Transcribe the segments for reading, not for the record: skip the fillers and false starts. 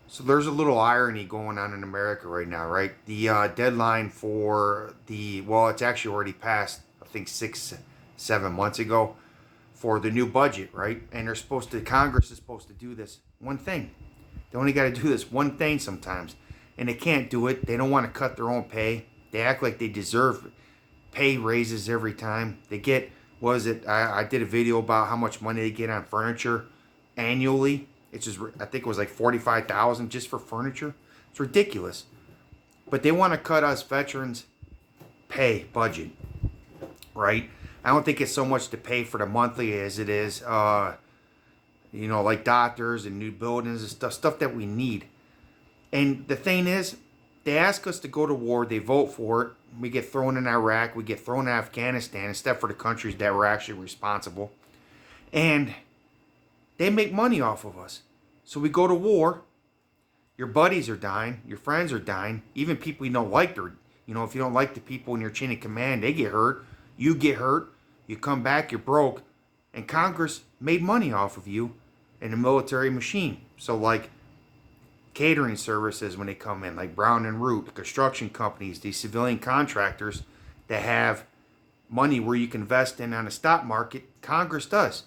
So there's a little irony going on in America right now, right? The deadline for well, it's actually already passed, I think 7 months ago, for the new budget, right? And Congress is supposed to do this one thing. They only got to do this one thing sometimes. And they can't do it. They don't want to cut their own pay. They act like they deserve pay raises every time. They get, was it, I did a video about how much money they get on furniture annually. It's just, I think it was like 45,000 just for furniture. It's ridiculous. But they want to cut us veterans pay budget, right? I don't think it's so much to pay for the monthly as it is, like doctors and new buildings and stuff that we need. And the thing is, they ask us to go to war. They vote for it. We get thrown in Iraq. We get thrown in Afghanistan instead for the countries that were actually responsible. And they make money off of us. So we go to war. Your buddies are dying. Your friends are dying. Even people you don't like, if you don't like the people in your chain of command, they get hurt. You get hurt. You come back, you're broke. And Congress made money off of you in the military machine. So like catering services when they come in, like Brown and Root, the construction companies, these civilian contractors that have money where you can invest in on the stock market, Congress does.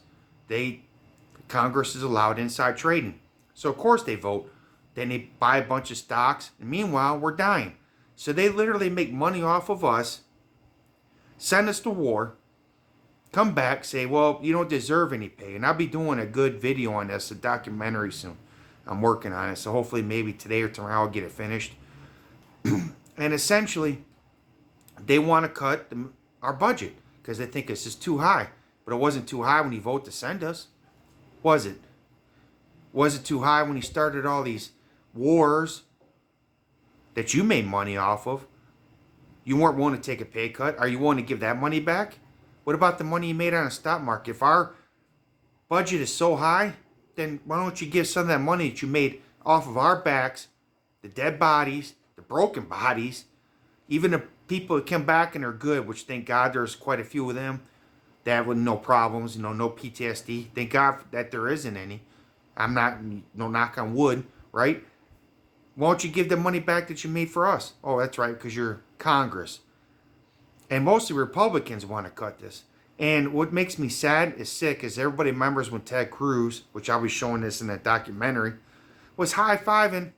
Congress is allowed inside trading. So of course they vote. Then they buy a bunch of stocks. And meanwhile, we're dying. So they literally make money off of us, send us to war, come back, say, well, you don't deserve any pay. And I'll be doing a good video on this, a documentary soon. I'm working on it. So hopefully maybe today or tomorrow I'll get it finished. And essentially, they want to cut our budget because they think it's just too high. But it wasn't too high when you vote to send us. Was it? Was it too high when you started all these wars that you made money off of? You weren't willing to take a pay cut. Are you willing to give that money back? What about the money you made on the stock market? If our budget is so high, then why don't you give some of that money that you made off of our backs, the dead bodies, the broken bodies, even the people that come back and are good, which thank God there's quite a few of them that with no problems, no PTSD. Thank God that there isn't any. I'm not, no knock on wood, right? Why don't you give the money back that you made for us? Oh, that's right, because you're Congress. And mostly Republicans want to cut this. And what makes me sad is sick is everybody remembers when Ted Cruz, which I'll be showing this in that documentary, was high-fiving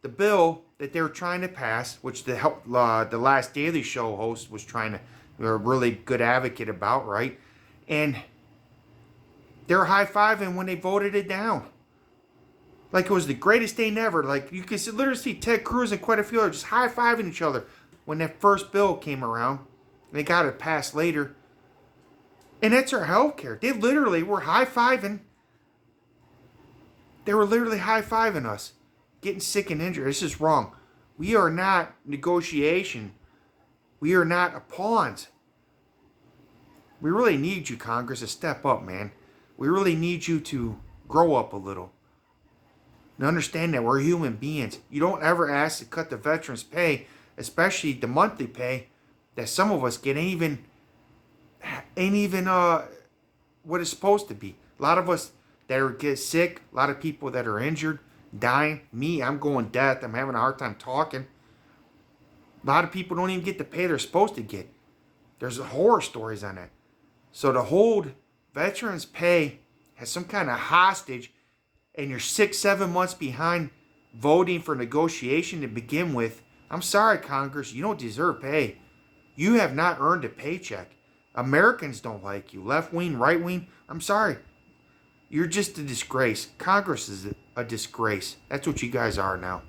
the bill that they were trying to pass, which the last Daily Show host was trying to, a really good advocate about, right? And they're high-fiving when they voted it down. Like it was the greatest thing ever. Like you could literally see Ted Cruz and quite a few others just high-fiving each other when that first bill came around. And they got it passed later. And that's our health care. They literally were high-fiving. They were literally high-fiving us. Getting sick and injured. This is wrong. We are not negotiation. We are not pawns. We really need you, Congress, to step up, man. We really need you to grow up a little. And understand that we're human beings. You don't ever ask to cut the veterans' pay, especially the monthly pay that some of us get ain't even what it's supposed to be. A lot of us that get sick, a lot of people that are injured, dying. Me, I'm going deaf. I'm having a hard time talking. A lot of people don't even get the pay they're supposed to get. There's horror stories on that. So to hold veterans' pay as some kind of hostage, and you're 6-7 months behind voting for negotiation to begin with, I'm sorry, Congress, you don't deserve pay. You have not earned a paycheck. Americans don't like you. Left wing, right wing, I'm sorry. You're just a disgrace. Congress is a disgrace. That's what you guys are now.